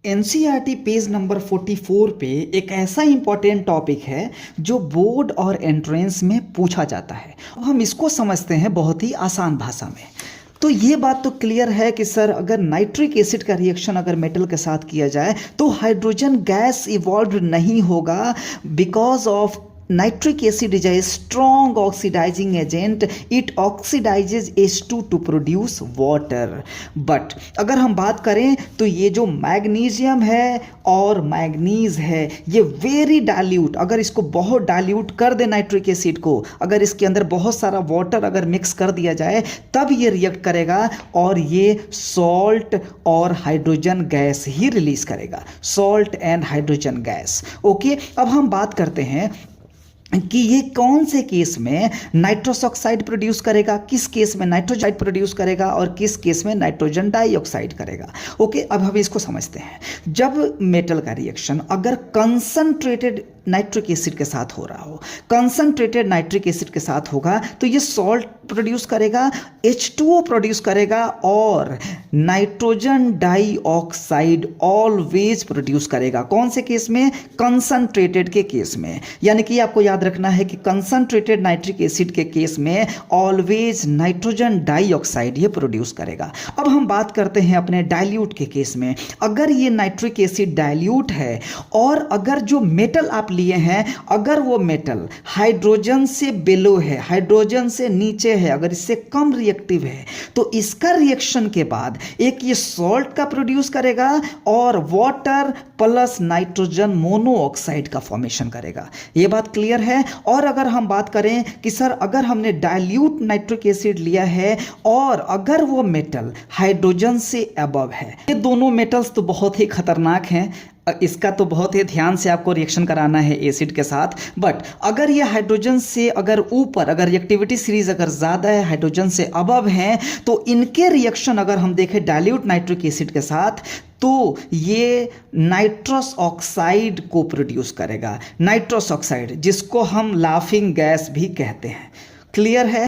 NCERT page number 44 पे एक ऐसा इंपॉर्टेंट टॉपिक है जो बोर्ड और एंट्रेंस में पूछा जाता है। अब हम इसको समझते हैं बहुत ही आसान भाषा में। तो ये बात तो क्लियर है कि सर अगर नाइट्रिक एसिड का रिएक्शन अगर मेटल के साथ किया जाए तो हाइड्रोजन गैस इवॉल्व नहीं होगा because of nitric acid is a strong oxidizing agent. It oxidizes H2 to produce water. But अगर हम बात करें तो ये जो मैग्नीशियम है और मैग्नीज है ये वेरी डाइल्यूट, अगर इसको बहुत डाइल्यूट कर दे नाइट्रिक एसिड को, अगर इसके अंदर बहुत सारा वाटर अगर मिक्स कर दिया जाए तब ये रिएक्ट करेगा और ये सॉल्ट और हाइड्रोजन गैस ही रिलीज करेगा, salt and hydrogen gas. Okay, अब हम बात करते हैं कि ये कौन से केस में नाइट्रस ऑक्साइड प्रोड्यूस करेगा, किस केस में नाइट्रोजन प्रोड्यूस करेगा और किस केस में नाइट्रोजन डाइऑक्साइड करेगा। ओके, अब हम इसको समझते हैं। जब मेटल का रिएक्शन अगर कंसंट्रेटेड नाइट्रिक एसिड के साथ हो रहा हो, कंसंट्रेटेड नाइट्रिक एसिड के साथ होगा तो ये सॉल्ट प्रोड्यूस करेगा, H2O प्रोड्यूस करेगा और नाइट्रोजन डाइऑक्साइड ऑलवेज प्रोड्यूस करेगा। कौन से केस में? कंसंट्रेटेड के केस में। यानी कि आपको याद रखना है कि कंसंट्रेटेड नाइट्रिक एसिड के केस में ऑलवेज नाइट्रोजन डाइऑक्साइड ये प्रोड्यूस करेगा। अब हम बात करते हैं अपने डाइल्यूट के केस में। अगर ये नाइट्रिक एसिड डाइल्यूट है और अगर जो मेटल आप लिए हैं अगर वो मेटल हाइड्रोजन से बिलो है, हाइड्रोजन से नीचे है, अगर इससे कम रिएक्टिव है तो इसका रिएक्शन के बाद एक ये सॉल्ट का प्रोड्यूस करेगा और वाटर प्लस नाइट्रोजन मोनोऑक्साइड का फॉर्मेशन करेगा। ये बात क्लियर है। और अगर हम बात करें कि सर अगर हमने डाइल्यूट नाइट्रिक एसिड लिया है और अगर वो मेटल हाइड्रोजन से अबव है, ये दोनों मेटल्स तो बहुत ही खतरनाक हैं, इसका तो बहुत ही ध्यान से आपको रिएक्शन कराना है एसिड के साथ। बट अगर ये हाइड्रोजन से अगर ऊपर, अगर रिएक्टिविटी सीरीज अगर ज़्यादा है, हाइड्रोजन से अबव हैं, तो इनके रिएक्शन अगर हम देखें डाइल्यूट नाइट्रिक एसिड के साथ तो ये नाइट्रस ऑक्साइड को प्रोड्यूस करेगा, नाइट्रस ऑक्साइड जिसको हम लाफिंग गैस भी कहते हैं। क्लियर है?